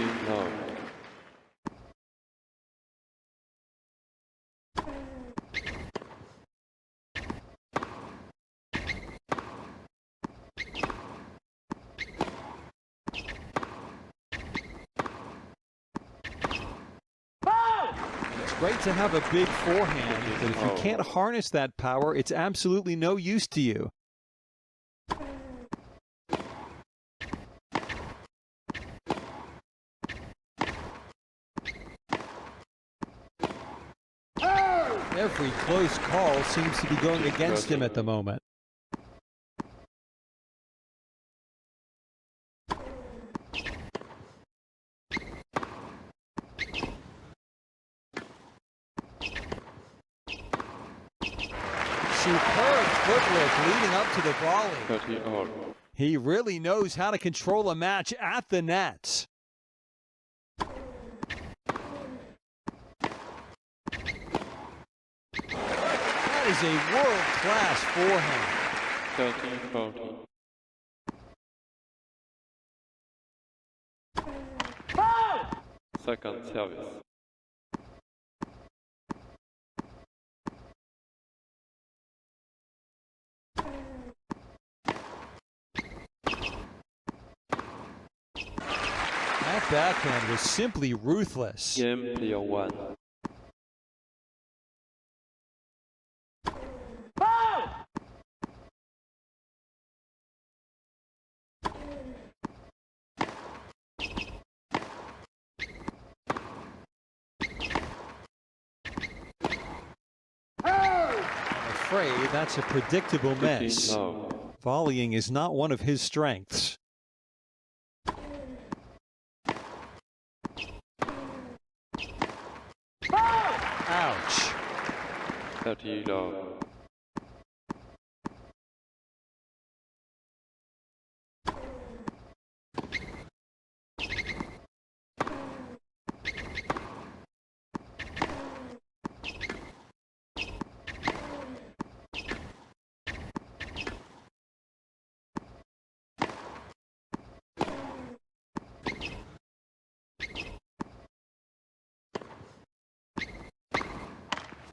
15 love. It's great to have a big forehand, but if you can't harness that power, it's absolutely no use to you. Every close call seems to be going against him at the moment. Superb footwork leading up to the volley. 30 all. He really knows how to control a match at the net. That is a world-class forehand. 30 40. Second service. That backhand was simply ruthless. Game player 1. I'm afraid that's a predictable miss. Volleying is not one of his strengths. Ouch. 30 love.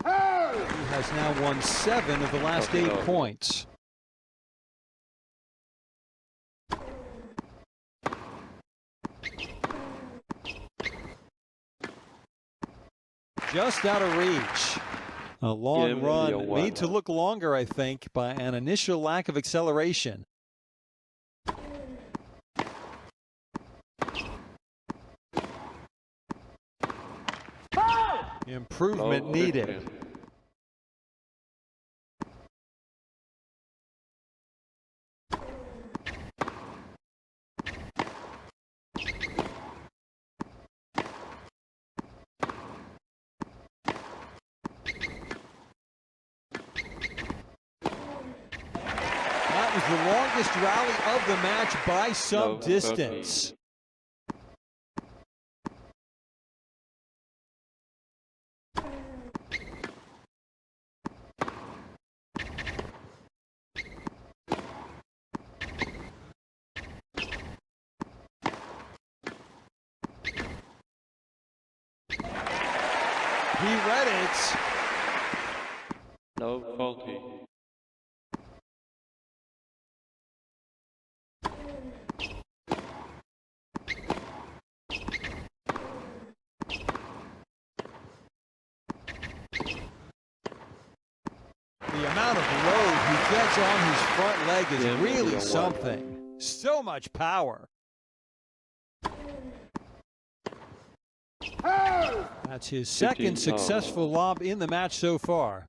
He has now won 7 of the last 8 points. Just out of reach. A long run made to look longer, I think, by an initial lack of acceleration. Improvement needed. That was the longest rally of the match by some distance. He read it. Low 40. The amount of load he gets on his front leg is really something. So much power. That's his second successful lob in the match so far.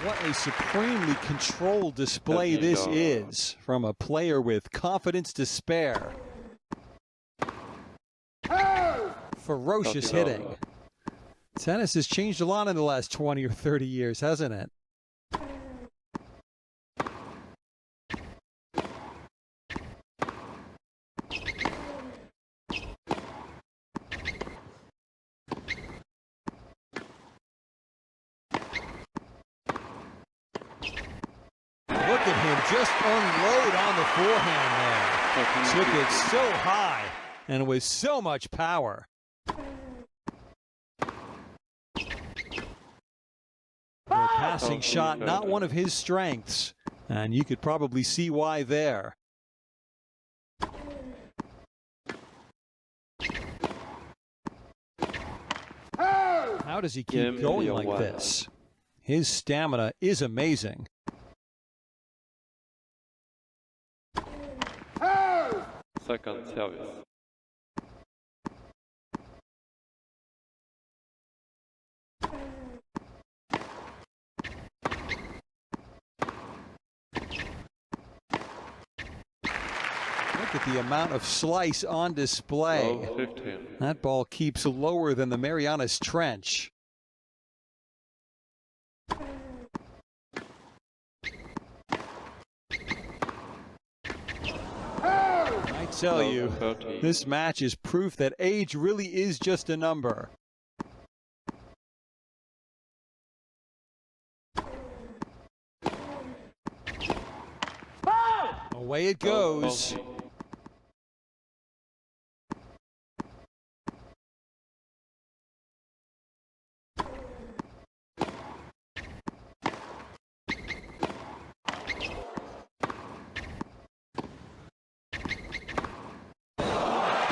What a supremely controlled display this is from a player with confidence to spare. Ferocious hitting. Tennis has changed a lot in the last 20 or 30 years, hasn't it? just unload on the forehand there. Took it so high and with so much power. The passing shot, not one of his strengths, and you could probably see why there. How does he keep going like this? His stamina is amazing. Second service. Look at the amount of slice on display. 15. That ball keeps lower than the Marianas Trench. I tell you, this match is proof that age really is just a number. Away it goes.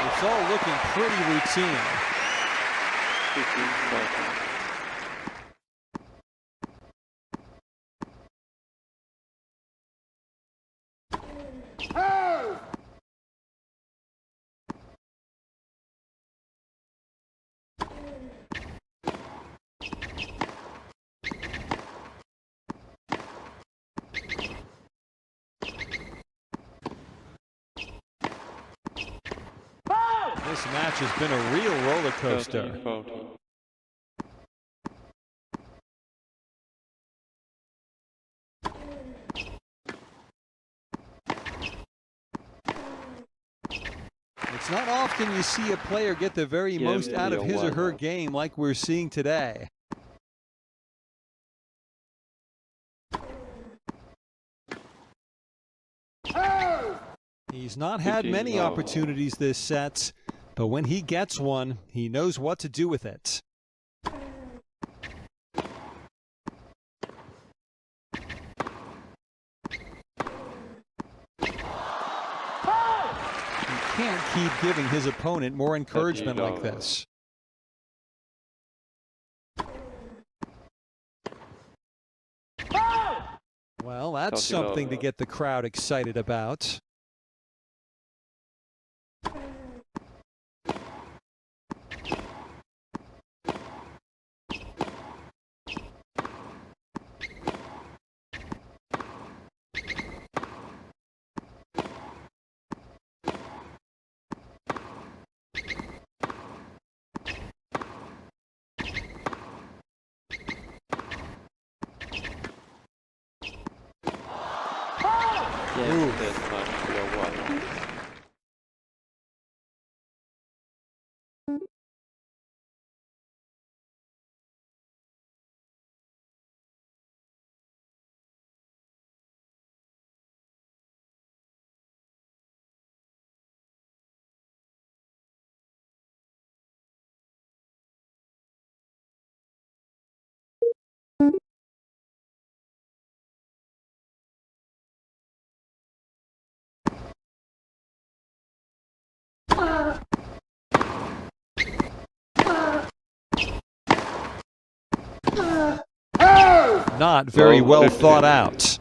It's all looking pretty routine. 15 seconds. This match has been a real roller coaster. 13, 14. It's not often you see a player get the very most out of his or her game like we're seeing today. He's not had many opportunities this set, but when he gets one, he knows what to do with it. He can't keep giving his opponent more encouragement like this. Well, that's something to get the crowd excited about. Not very well thought out.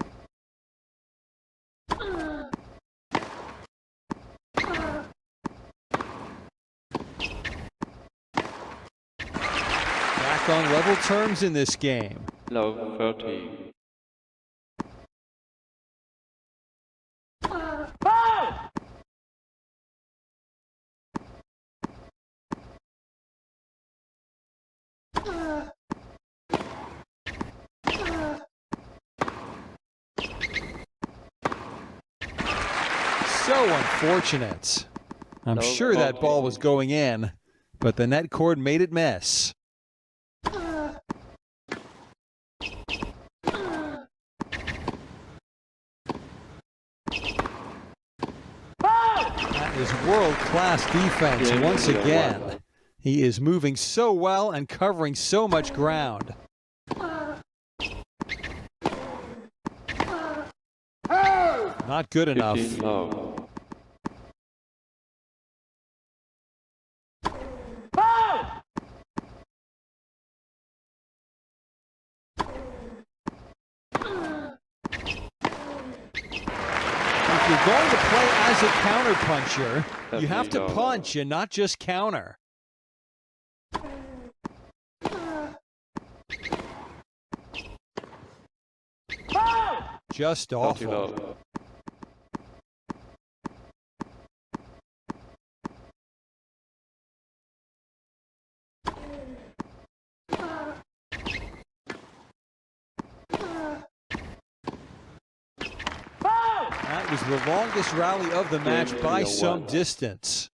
Back on level terms in this game. Low 30. So unfortunate. I'm sure that ball was going in, but the net cord made it miss. is world-class defense Yeah, once yeah, again. wow. He is moving so well and covering so much ground. Not good enough. 15 love. If you're going to play as a counterpuncher, you have to Definitely punch and not just counter. Just 30 awful. love. That was the longest rally of the match by Yeah, some one. distance.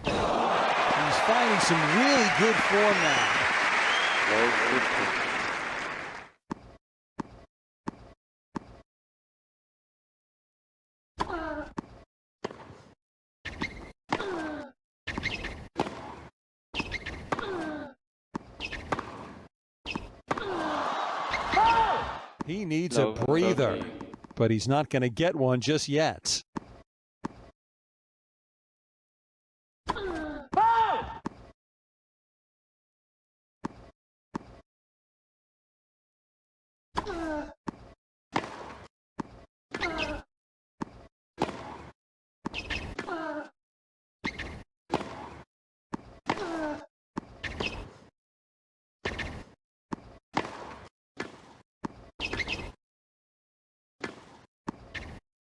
He's finding some really good form now. Love 15. He needs Love a breather, 13. but he's not going to get one just yet.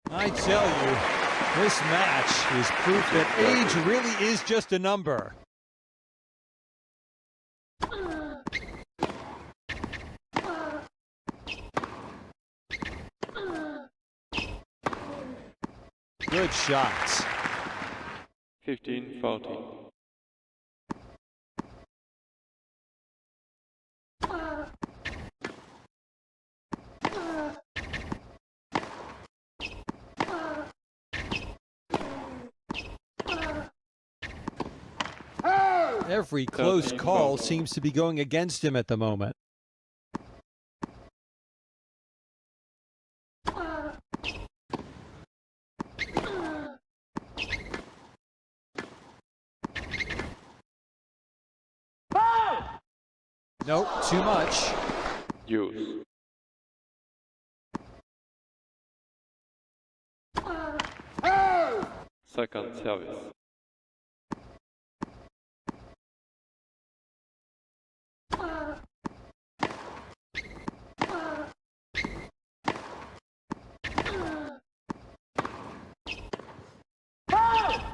I tell you, this match is proof that age really is just a number. Good shots. 15-14. Every close 13, call 14. seems to be going against him at the moment. Nope, too much. Use. Second service.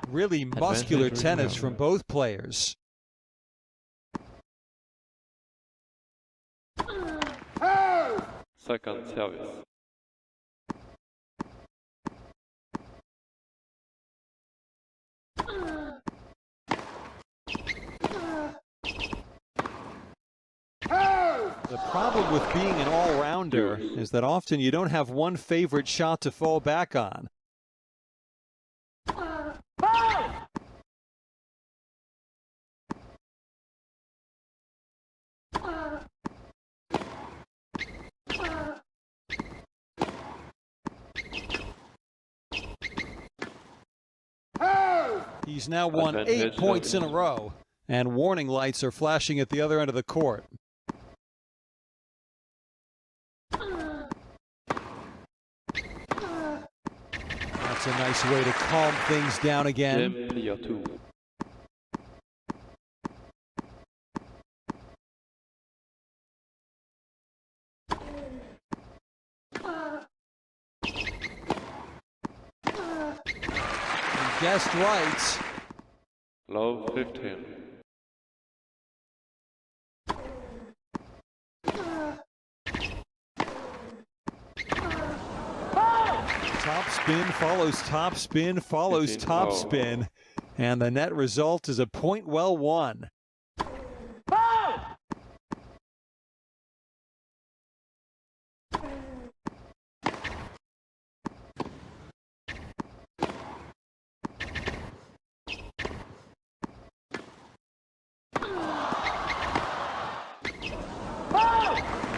Really muscular Advantage tennis reserve. from both players. Second service. The problem with being an all-rounder is that often you don't have one favorite shot to fall back on. He's now won 8 Advantage points in a service. row, and warning lights are flashing at the other end of the court. That's a nice way to calm things down again. Game clear 2. Guessed right. Love 15. spin follows top spin follows top spin, and the net result is a point well won.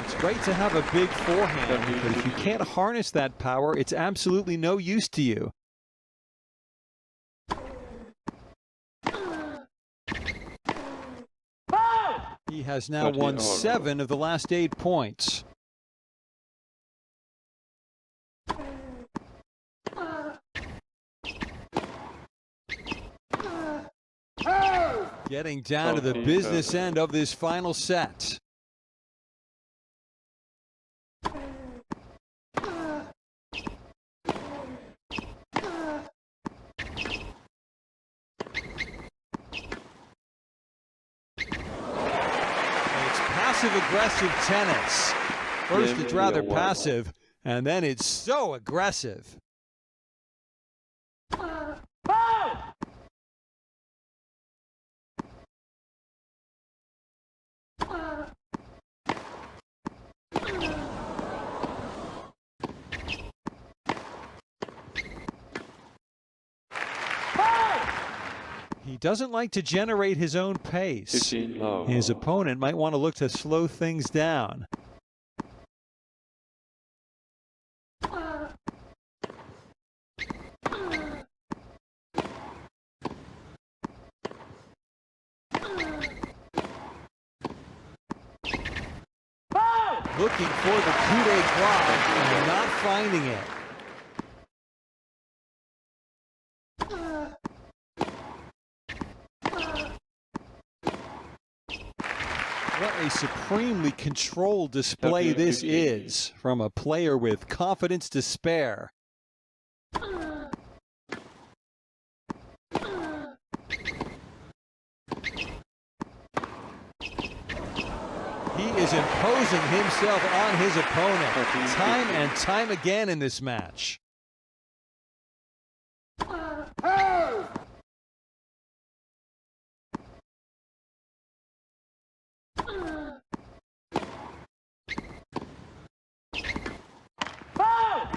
It's great to have a big forehand, but if you can't harness that power, it's absolutely no use to you. He has now won 7 of the last 8 points. Getting down to the business end of this final set. Passive-aggressive tennis. First it's rather passive, and then it's so aggressive. He doesn't like to generate his own pace. His opponent might want to look to slow things down. Looking for the coup d'éclat and not finding it. What a supremely controlled display this is from a player with confidence to spare. He is imposing himself on his opponent time and time again in this match.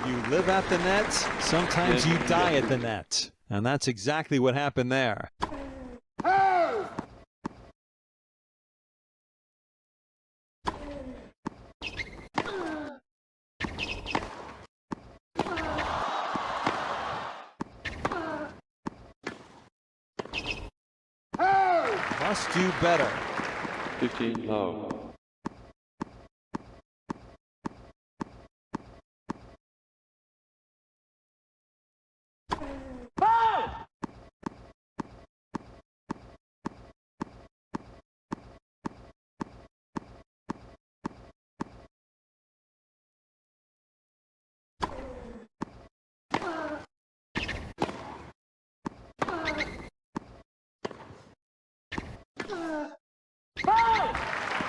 You live at the net, sometimes you die at the net. And that's exactly what happened there. Must do better. 15 low.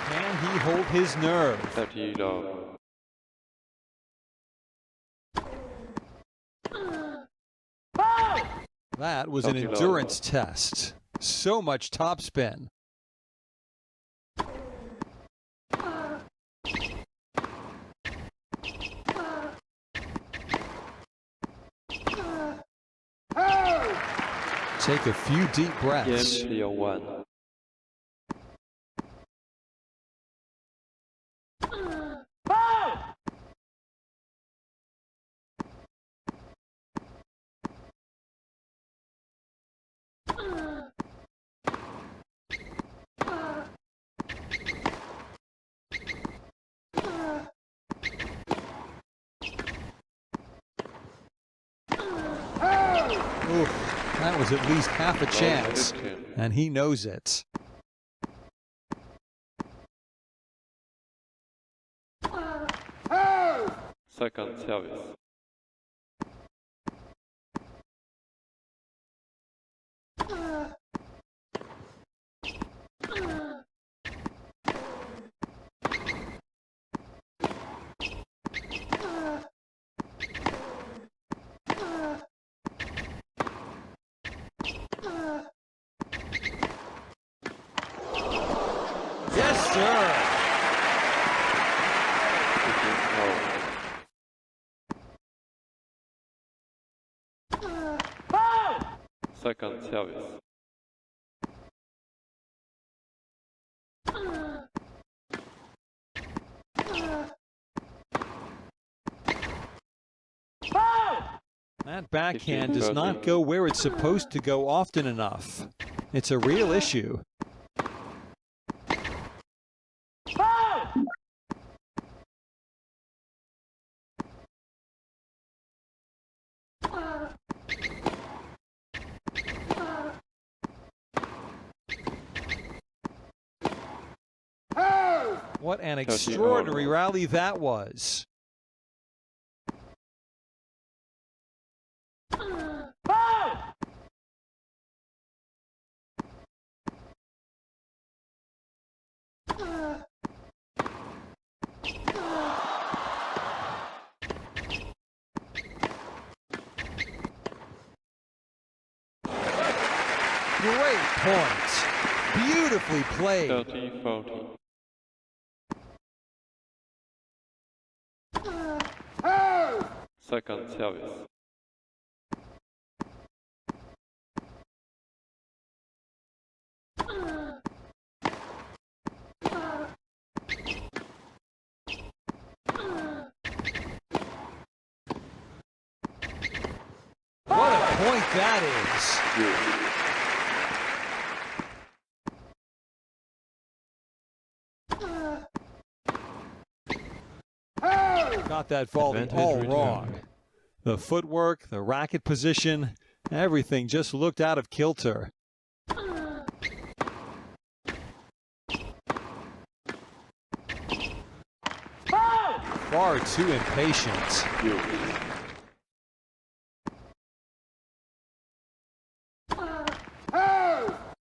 Can he hold his nerve? 30 low. That was an endurance test. So much topspin. Take a few deep breaths. Game clear 1. Oof, that was at least half a chance, and he knows it. Second service. Second service. That backhand does not go where it's supposed to go often enough. It's a real issue. What an extraordinary rally that was. Great points. Beautifully played. 30-40. Second service. What a point that is. Got that volley all wrong. The footwork, the racket position, everything just looked out of kilter. Far too impatient.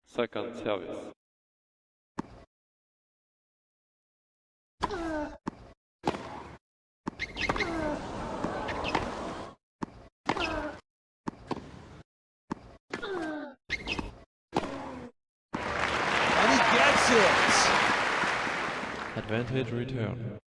Second service. And he gets it. Advantage return.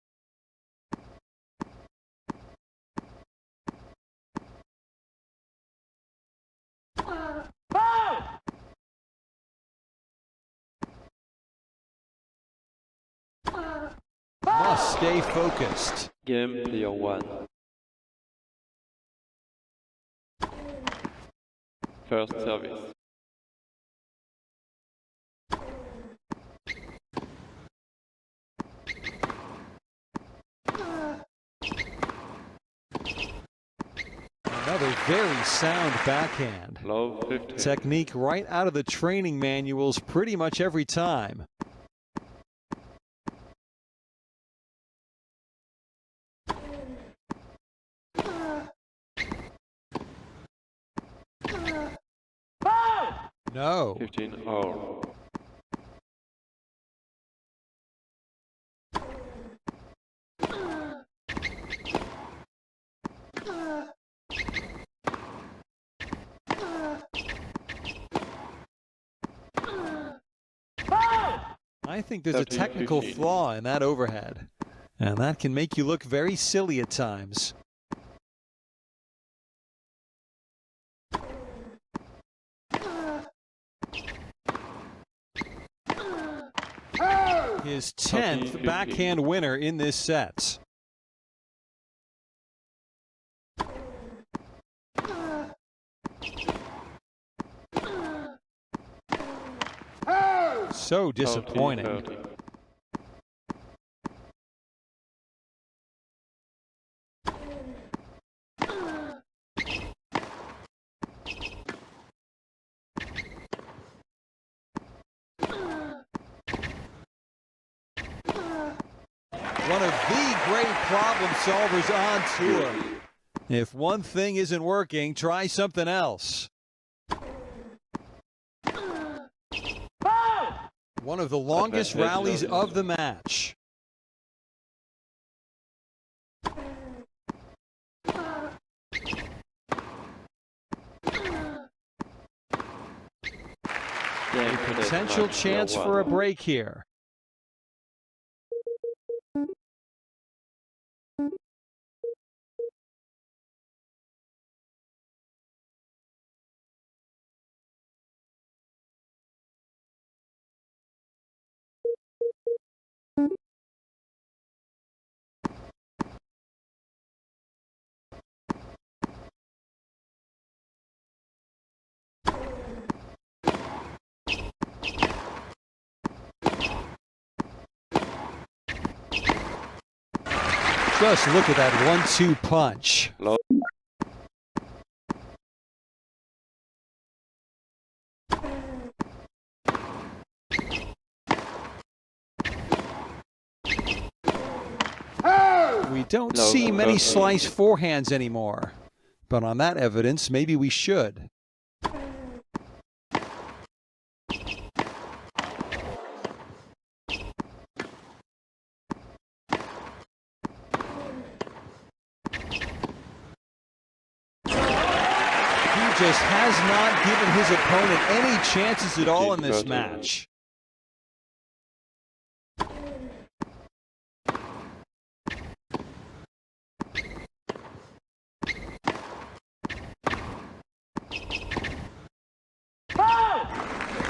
Must stay focused. Game player 1. First service. Another very sound backhand. Low 50. Technique right out of the training manuals pretty much every time. No. 15-all. I think there's a technical flaw in that overhead, and that can make you look very silly at times. His 10th backhand winner in this set. So disappointing. 30. One of the great problem solvers on tour. If one thing isn't working, try something else. One of the longest rallies of the match. A potential chance for a break here. Just look at that 1-2 punch. Low. We don't see many slice forehands anymore, but on that evidence, maybe we should. He just has not given his opponent any chances at all in this match.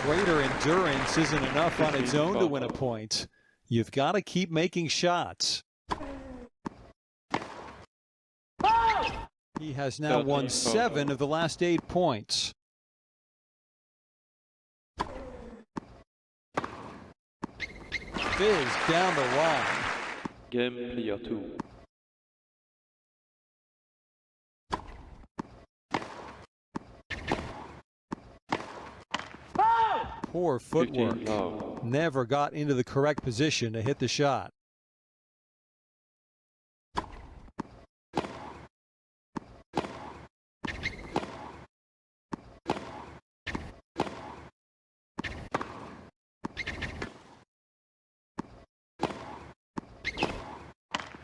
Greater endurance isn't enough on its own to win a point. You've got to keep making shots. He has now won 7 of the last 8 points. Fizz down the line. Game player 2. Poor footwork. Never got into the correct position to hit the shot.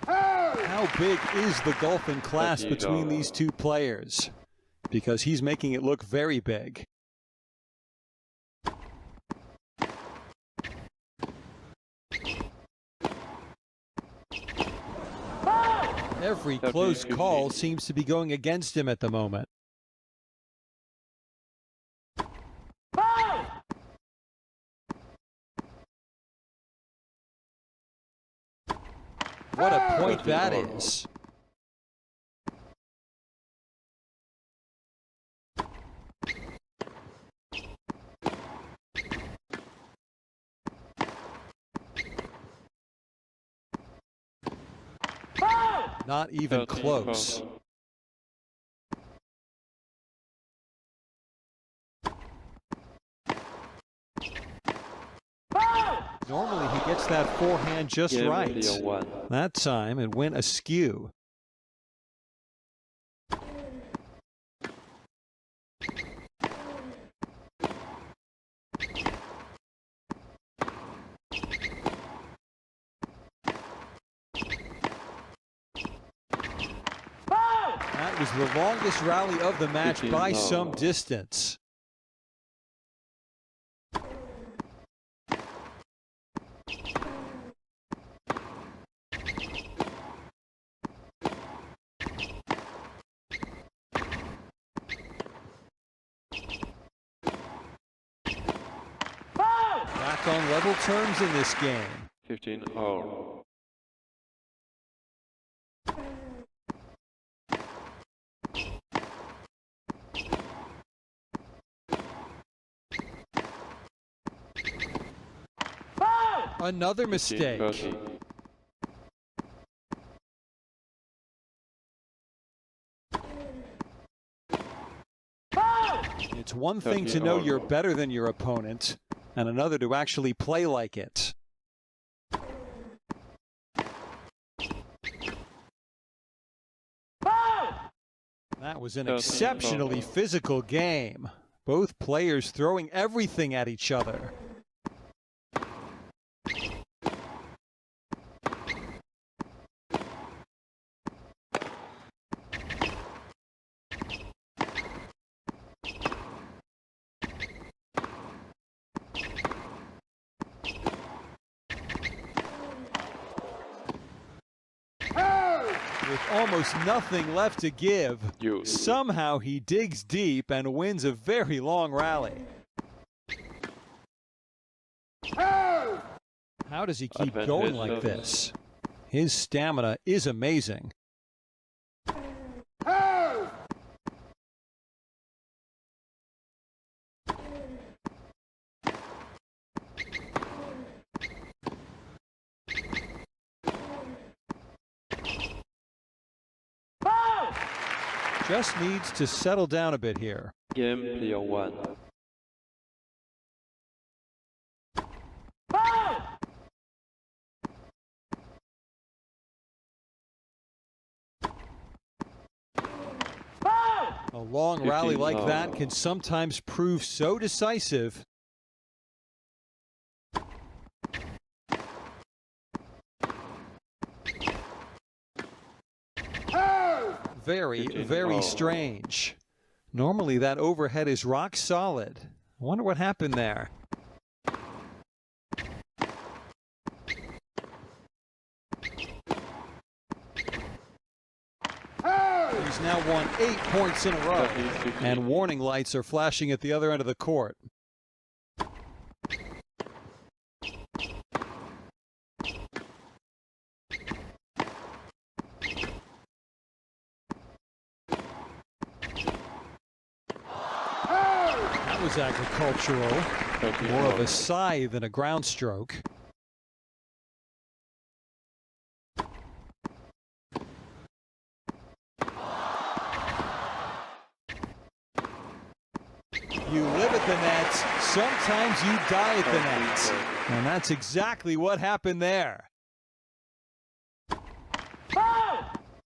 How big is the gulf in class between these two players? Because he's making it look very big. Every close call seems to be going against him at the moment. What a point that is. Not even close. Normally he gets that forehand just right. That time it went askew. That was the longest rally of the match by some distance. Back on level terms in this game. 15-all. Another mistake. It's one thing to know you're better than your opponent, and another to actually play like it. That was an exceptionally physical game. Both players throwing everything at each other. With almost nothing left to give, somehow he digs deep and wins a very long rally. How does he keep going like this? His stamina is amazing. Just needs to settle down a bit here. Game player 1. A long rally like that can sometimes prove so decisive. Very, very strange. Normally that overhead is rock solid. I wonder what happened there. He's now won 8 points in a row, and warning lights are flashing at the other end of the court. That was agricultural, more of a sigh than a ground stroke. You live at the nets, sometimes you die at the nets. And that's exactly what happened there.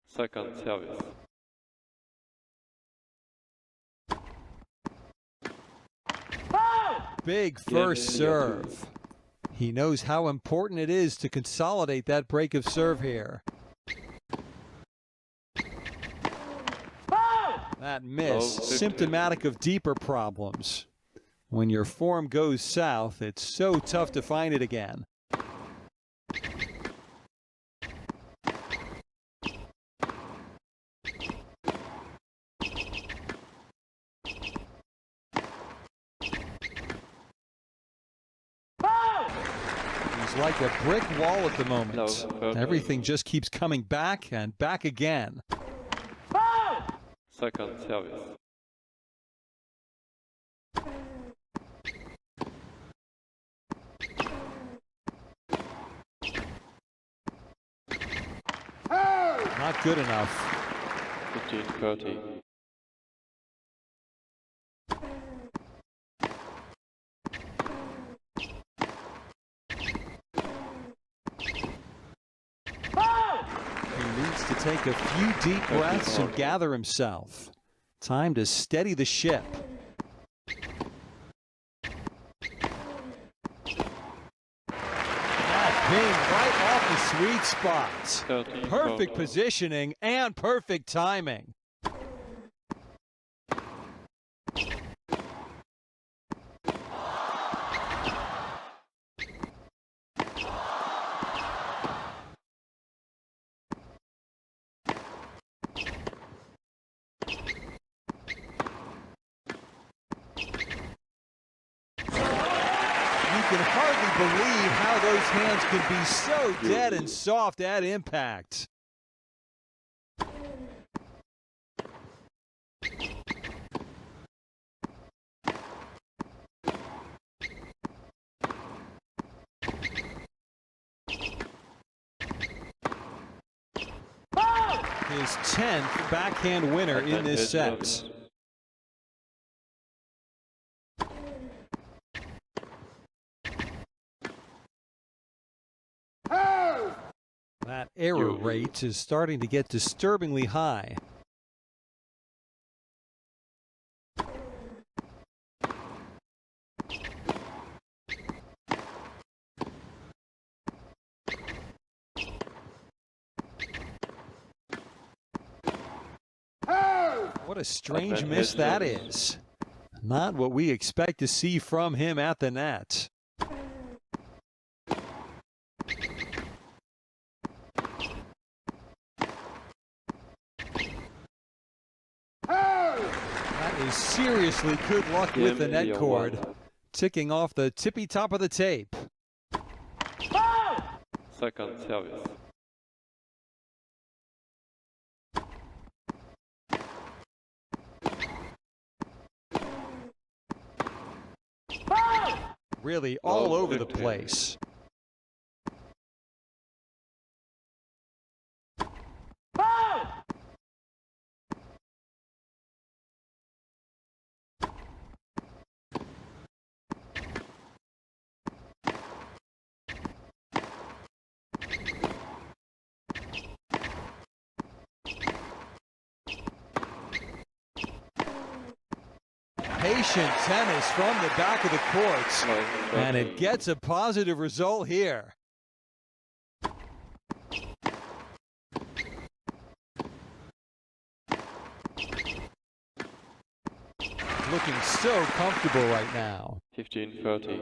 Second service. Big first serve. He knows how important it is to consolidate that break of serve here. That miss, symptomatic of deeper problems. When your form goes south, it's so tough to find it again. He's like a brick wall at the moment. Everything just keeps coming back and back again. Second service. Not good enough. 15-30. He needs to take a few deep breaths and gather himself. Time to steady the ship. That ping right off the sweet spot. Perfect positioning and perfect timing. You can hardly believe how those hands can be so dead and soft at impact. His 10th backhand winner in this set. That error rate is starting to get disturbingly high. What a strange miss that is. Not what we expect to see from him at the net. That is seriously good luck with the net cord. Ticking off the tippy top of the tape. Second service. Really all over the place. patient tennis from the back of the courts. And it 13. gets a positive result here. Looking so comfortable right now. 15-30.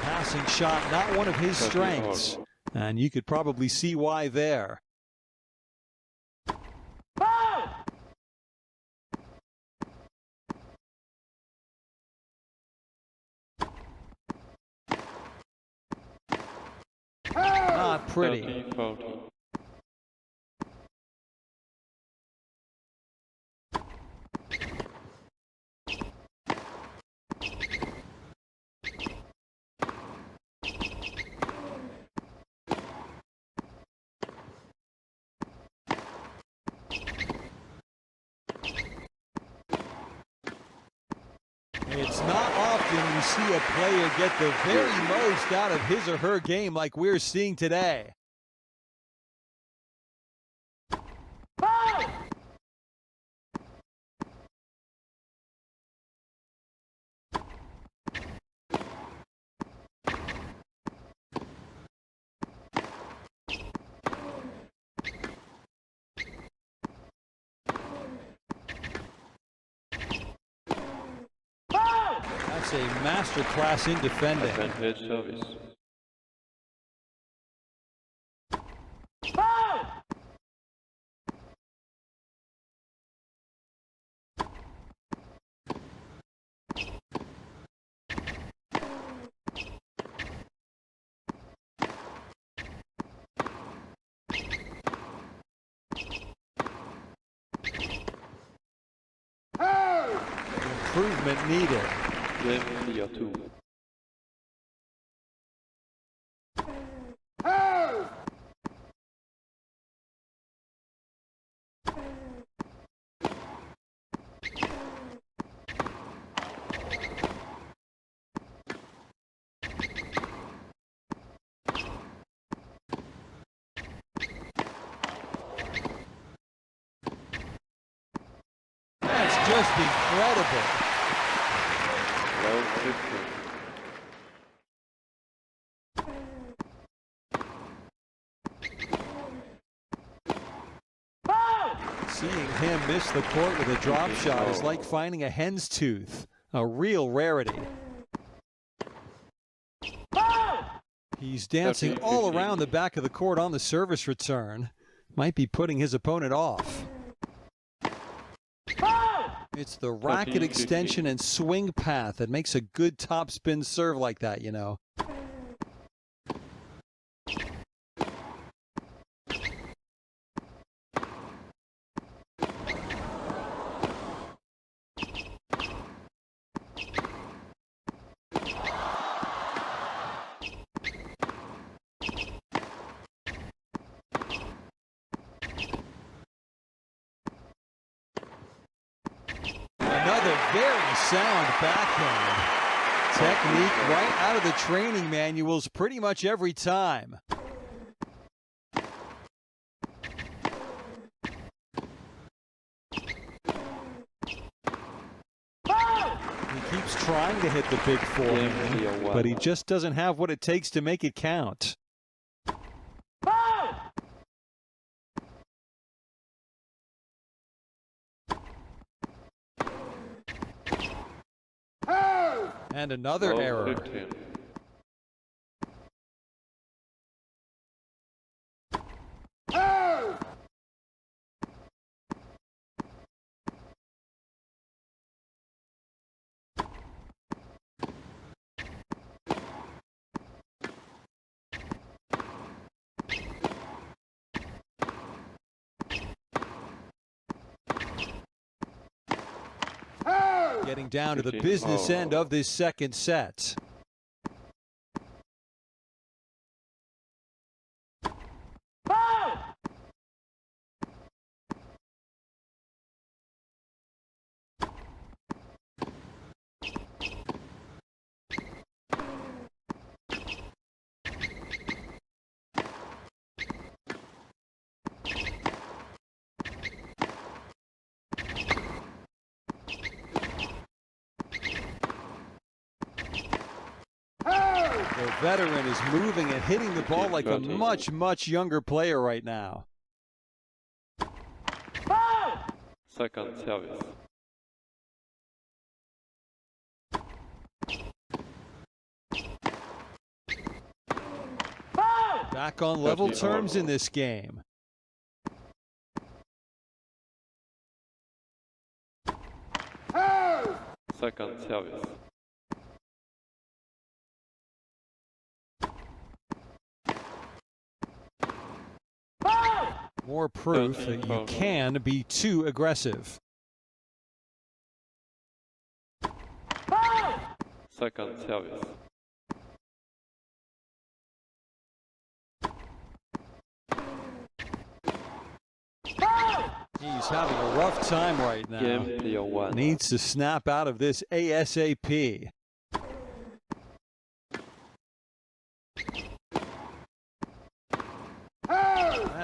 Passing shot, not one of his strengths. And you could probably see why there. Not pretty. 13-40. It's not often you see a player get the very most out of his or her game like we're seeing today. That's a masterclass in defending. Advantage service. Improvement needed. Game clear 2. That's just incredible. Low 15. Seeing him miss the court with a drop shot is like finding a hen's tooth. A real rarity. He's dancing all around the back of the court on the service return. Might be putting his opponent off. It's the racket extension and swing path that makes a good topspin serve like that, you know. Another very sound backhand. Technique right out of the training manuals pretty much every time. He keeps trying to hit the big forehand, but he just doesn't have what it takes to make it count. And another Low error. 15. Getting down to the business end of this second set. The veteran is moving and hitting the ball like a 20. much younger player right now. Second service. Back on level 30 terms all. in this game. Second service. More proof that you can be too aggressive. Second service. He's having a rough time right now. Game player 1. Needs to snap out of this ASAP.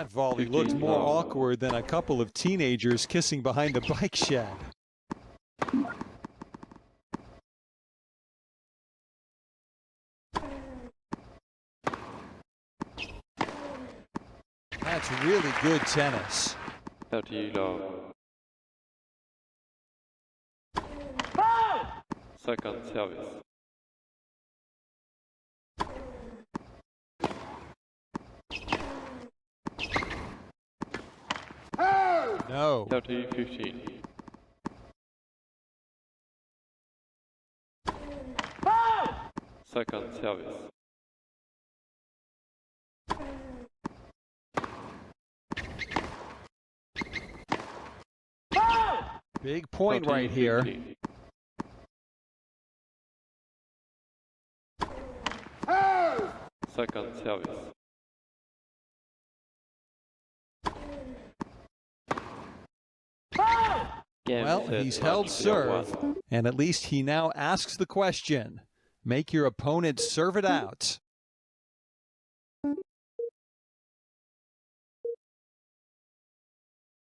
That volley looked more awkward than a couple of teenagers kissing behind a bike shed. That's really good tennis. 30 low. Second service. No. 30-15. Second service. Big point right here. 30-15. Second service. Game Well, set, he's held match player serve, 1. and at least he now asks the question. Make your opponent serve it out.